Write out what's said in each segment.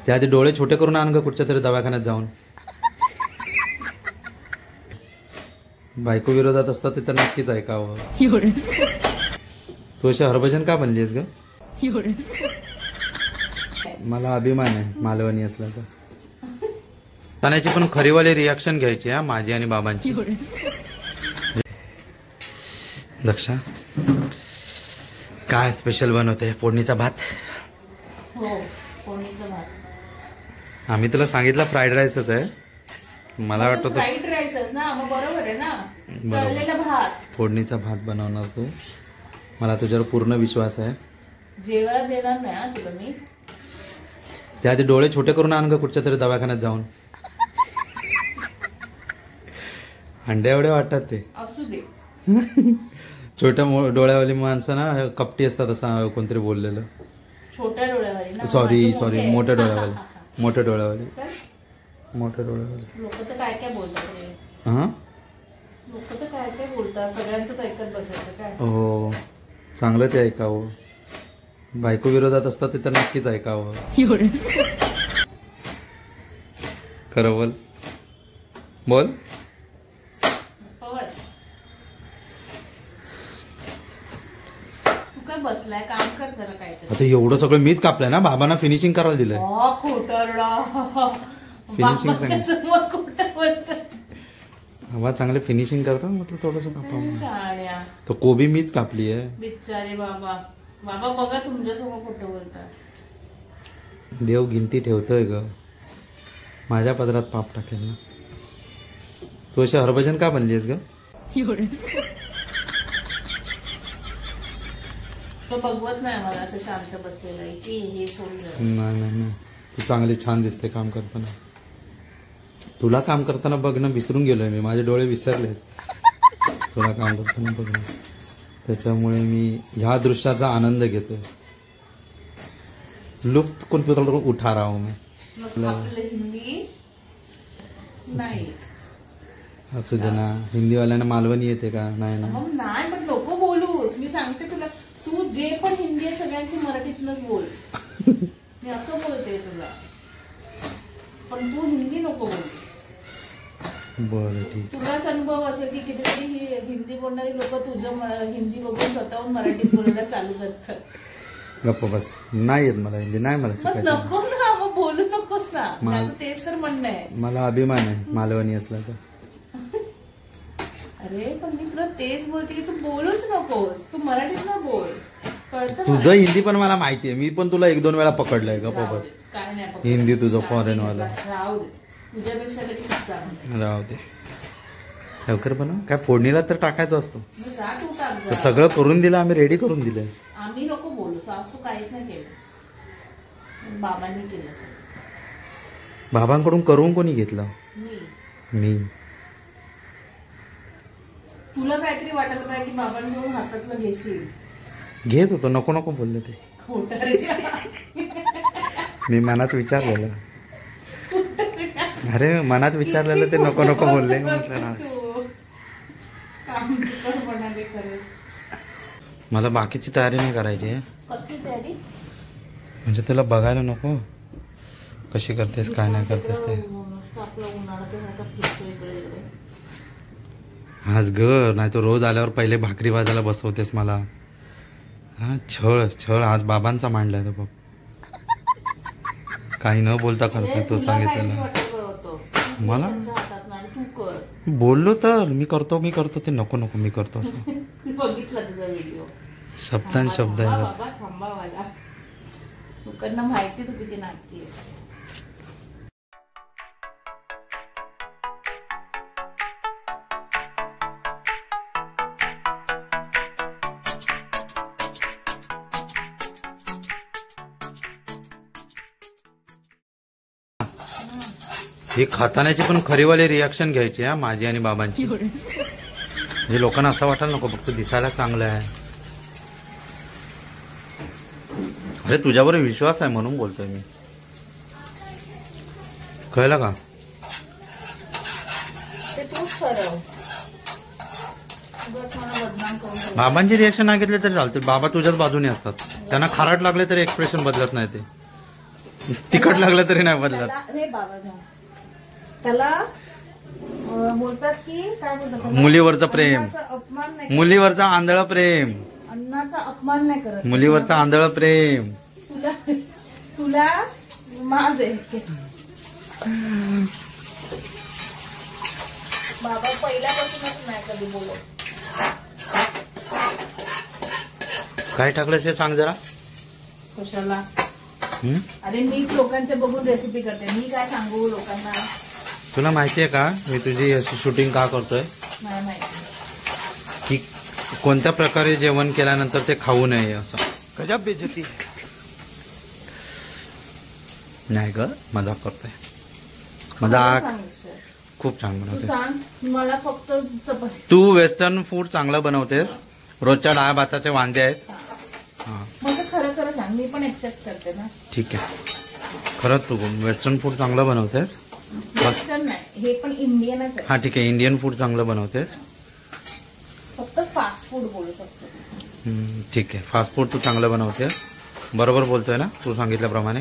त्याआधी डोळे छोटे करून आण ग कुठच्या तरी दवाखान्यात जाऊन. बायको विरोधात असतात ते तर नक्कीच ऐकावं. तू अशी हरभजन का बनलीस ग? मला अभिमान आहे मालवणी असल्याचा. ताण्याची पण खरीवाली रिॲक्शन घ्यायची हा माझी आणि बाबांची. दक्षा काय स्पेशल बनवते? फोडणीचा भात. हो फोडणीचा भात. आम्ही तुला सांगितलं फ्राईड राईसच आहे. मला वाटतं फ्राईड राईसच ना, मग बरोबर आहे ना. तळलेला भात. फोडणीचा भात बनवणार तू. मला तुझ्यावर पूर्ण विश्वास आहे. जेवायला देणार नाही तुला मी. त्याआधी डोळे छोटे करून आण ग कुठच्या तरी दवाखान्यात जाऊन. अंडे एवढे वाटतात ते. असू दे. छोट्या डोळ्यावाली माणसं ना कपटी असतात असं कोणतरी बोललेलं. छोट्या डोळ्यावाली ना. सॉरी मोठ्या डोळ्यावाली. मोठ्या डोळ्यावाली. मोठ्या डोळ्यावाली. लोक तर काय काय बोलतात. हा लोक तर काय काय बोलतात. सगळ्यांचंच ऐकत बसायचं काय. हो चांगलं ते ऐकावं. बायको विरोधात असतात ते तर नक्कीच ऐकावं. खरं बोल. बोल. तू काय बसलाय? काम कर जरा काहीतरी. आता एवढं सगळं मीच कापलंय ना. बाबांना फिनिशिंग करायला दिलंय. फिनिशिंग हवा चांगले फिनिशिंग करतात म्हटलं थोडस कापा. तो कोबी मीच कापली आहे. बिचारे बाबा. बाबा बघा तुमच्यासमोर खोटं बोलतात. देव गिनती ठेवतोय ग. माझ्या पदरात पाप टाकेल ना. तू अशी हरभजन का बनलीस ग? तो बघवत नाही मला असं शांत बसलेलं आहे की हे सोडलं. नाही तू चांगली छान दिसते काम करताना. तुला काम करताना बघणं विसरून गेलोय मी. माझे डोळे विसरले तुला काम करताना बघणं. त्याच्यामुळे मी ह्या दृश्याचा आनंद घेतोय. लुप्त कुछ उठा रहा हूं मैं. हिंदी नाही असू दे ना. हिंदीवाल्यांना मालवणी येते का? नाही ना. नाही पण नको बोलूस. मी सांगते तुला. तू जे पण हिंदी आहे सगळ्यांची मराठीतनच बोल. मी असं बोलते तुला. पण तू हिंदी नको बोल. बरं ठीक. तुलाच अनुभव असेल की कितीतरी हिंदी बोलणारी लोक तुझं हिंदी बघून स्वतःहून मराठीत बोलायला चालू करतात. गप्प बस. नाही येत मला हिंदी. नाही मला शिकायचं. नको ना मग बोलू नकोस ना. माझं तेच तर म्हणणं आहे. मला अभिमान आहे मालवणी असल्याचा. अरे पण मी तुला तेच बोलते की तू बोलूच नकोस. तू मराठीत ना बोल. कळतं. तुझं हिंदी पण मला माहितीये. मी पण तुला 1-2 वेळा पकडलंय गप्प बस. काय नाही हिंदी तुझं फॉरेन वाला. राहू दे. तुझ्यापेक्षा तरी खूप चांगलं. राहू दे. लवकर बनव. काय फोडणीला तर टाकायचं असतो. तू टाक. सगळं करून दिलं. आम्ही रेडी करून दिलंय. आम्ही नको बोलू. आज तू काहीच नाही केलं. बाबांनी केलं. बाबांकडून करून कोणी घेतलं? मी. तुला काहीतरी वाटायला पाहिजे की बाबांकडून हातातलं घेशील. घेत होतो. नको नको बोलले ते. मी मनात विचारलेलं. अरे मनात विचारलेलं ते नको नको बोलले. म्हटलं ना मला बाकीची तयारी नाही करायची आहे. कसली तयारी? म्हणजे तुला बघायला नको कशी करतेस काय नाही करतेस ते. आज ग नाही तो रोज आल्यावर पहिले भाकरी भाजायला बसवतेस मला. हा छळ आज बाबांचा मांडलाय तो बघ. काही न बोलता करतोय तो सांगितलेला. मला बोललो तर मी करतो ते नको मी करतो असं. बघितला तुझा व्हिडिओ. शब्दान शब्द आहे. लोकांना माहिती तू किती नाटकी आहे. ही खाताण्याची पण खरीवाली रिॲक्शन घ्यायची हा माझी आणि बाबांची. म्हणजे लोकांना असं वाटायला नको फक्त दिसायला चांगलं आहे. अरे तुझ्यावर विश्वास आहे म्हणून बोलतोय मी. कळलं का? बाबांची रिॲक्शन नाही घेतली तरी चालते. बाबा तुझ्याच बाजूने असतात. त्यांना खारट लागले तरी एक्सप्रेशन बदलत नाही ते. तिखट लागलं तरी नाही बदलत. हे बाबा त्याला बोलतात की काय बोलतात, मुलीवरचं प्रेम, अन्नाचा अपमान नाही, मुलीवरचा आंधळ प्रेम, अन्नाचा अपमान नाही करत. मुलीवरचं आंधळ प्रेम. तुला तुला माझ आहे. बाबा पहिल्यापासूनच नाही कधी बोलत. काय टाकलंस हे सांग जरा. कशाला? अरे मीच लोकांच्या बघून रेसिपी करते, मी काय सांगू लोकांना. तुला माहितीये का मी तुझी अशी शूटिंग का करतोय? नाही माहिती की कोणत्या प्रकारे जेवण केल्यानंतर ते खाऊ नये असं. गजब बेइज्जती. नाही ग, मजाक करतोय. मजाक. खूप छान तू बनवते सांग मला फक्त चपाती. तू. वेस्टर्न फूड चांगलं बनवतेस. रोजच्या डाळ भाताचे वांदे आहेत. हा मग खरं खरं सांग, मी पण एक्सेप्ट करते ना. ठीक आहे, खरंच तू वेस्टर्न फूड चांगलं बनवतेस. वेस्टर्न नाही, हे पण इंडियनच आहे. हा ठीक आहे, इंडियन फूड चांगलं बनवतेस. फक्त फास्ट फूड बोलू शकतो. ठीक आहे, फास्ट फूड तू चांगलं बनवतेस. बरोबर बोलतोय ना तू सांगितल्याप्रमाणे.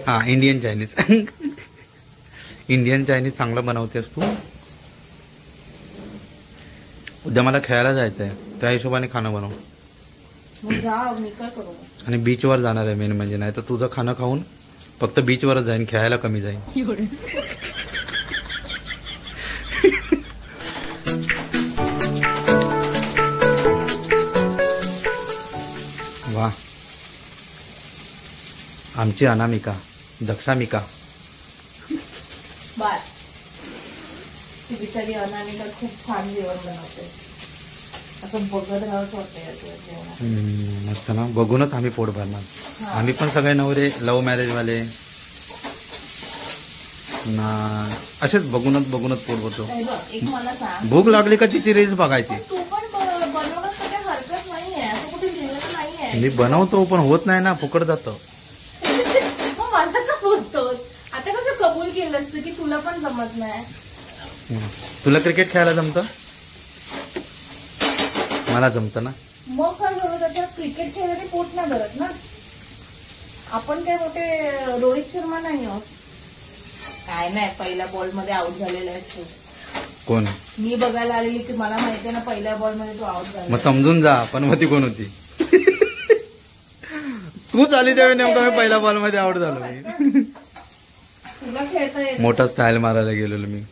हा इंडियन चायनीज. इंडियन चायनीज चांगलं बनवतेस तू. उद्या मला खेळायला जायचंय, त्या हिशोबाने खाणं बनव. मग जा, मी काय करू. आणि बीचवर जाणार आहे मेन म्हणजे, नाही तर तुझं खाणं खाऊन फक्त बीचवरच जाईन, खेळायला कमी जाईन. वा, आमची अनामिका, दक्षामिका. बाय. ती बिचारी अनामिका खूप छान जेवण बनवते, असं बघत राहावंच वाटतं. मस्त ना, बघूनच आम्ही पोट भरणार. आम्ही पण सगळे नवरे लव्ह मॅरेज वाले ना, असेच बघूनच पोट भरतो. एक मला सांग, भूक लागली का तिची रील्स बघायची. तू पण बनवणं काही हरकत नाहीये, असं कुठे जेवण नाहीये. मी बनवतो पण होत नाही ना, फुकट जातं. मग मला का बोलतोस आता? कसं कबूल केलं असतं की तुला पण जमत नाही. तुला क्रिकेट खेळायला जमतं, मला जमतं ना. मग काय झालं त्याच्यात? क्रिकेट खेळायला पोट नाही भरत ना. आपण काय मोठे रोहित शर्मा नाही आहोत. काय नाही, पहिल्या बॉल मध्ये आउट झालेला आहेस तू. कोण? मी बघायला आलेली की मला माहितीये ना, पहिल्या बॉल मध्ये तू आउट झाला. मग समजून जा, पण होती कोण होती? तू चाली त्यावेळी नेमकं मी पहिल्या बॉल मध्ये आउट झालो. तुला खेळता येत. मोठा स्टाईल मारायला गेलेलो मी.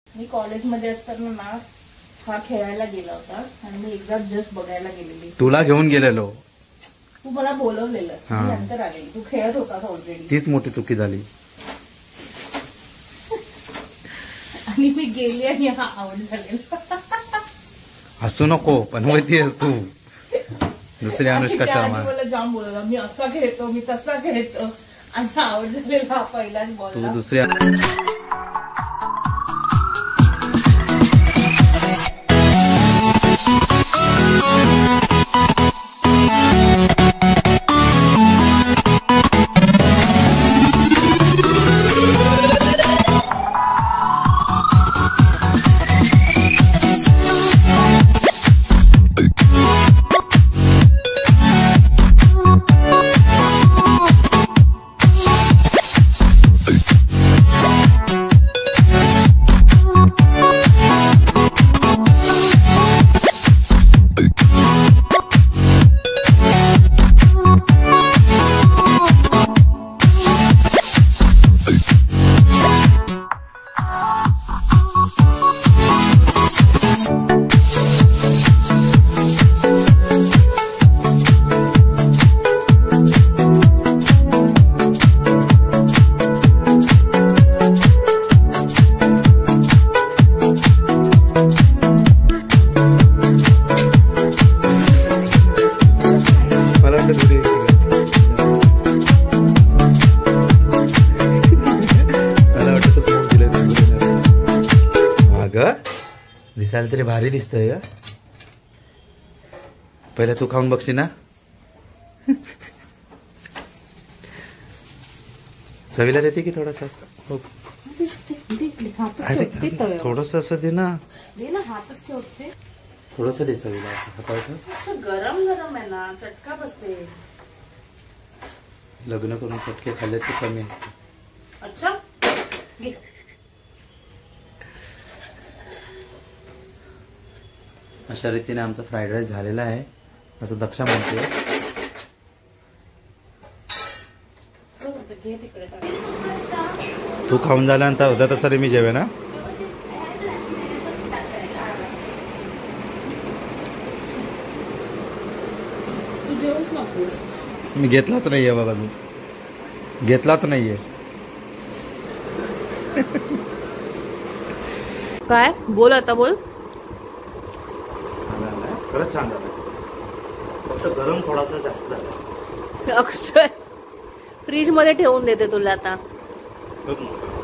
मी कॉलेजमध्ये असताना ना हा खेळायला गेला होता आणि मी एकदा जस्ट बघायला गेलेली. तुला घेऊन गेलेलो, तू मला बोलवलेलं, हा. मी नंतर आलेली. तू खेळत होतास ऑलरेडी. तीच मोठी चुकी झाली. आणि मी गेली आणि हा आउट झालेला. हसू नको, पण होतीस तू. दुसरी अनुष्का शर्मा. मला जाम बोलवलं, मी असा खेळतो, मी तसा खेळतो, आणि आउट झालेला हा पहिलाच बॉल. तू दुसरी. दिसायला तरी भारी दिसतंय का? पहिले तू खाऊन बघशी ना. चवीला देते की थोडासा हो. अरे थोडस असं दे ना. हातच ठेवते. थोडस दे चवीला असं हातावर. असं गरम गरम आहे ना, चटका बसते. लग्न करून चटके खाल्ले ते कमी आहे. अच्छा घे. अशा रीतीने आमचा फ्राईड राईस झालेला आहे असं दक्षा म्हणते. घे तिकडे. तू खाऊन झाल्यानंतर होता तसा रे मी जेवे ना. तू जेवूच नकोस. मी घेतलाच नाहीये बघा, तू घेतलाच नाहीये. काय बोल आता बोल. खरंच छान झालं, फक्त गरम थोडासा जास्त झाला. अक्षय फ्रीज मध्ये ठेवून देते तुला आता. बघ ना.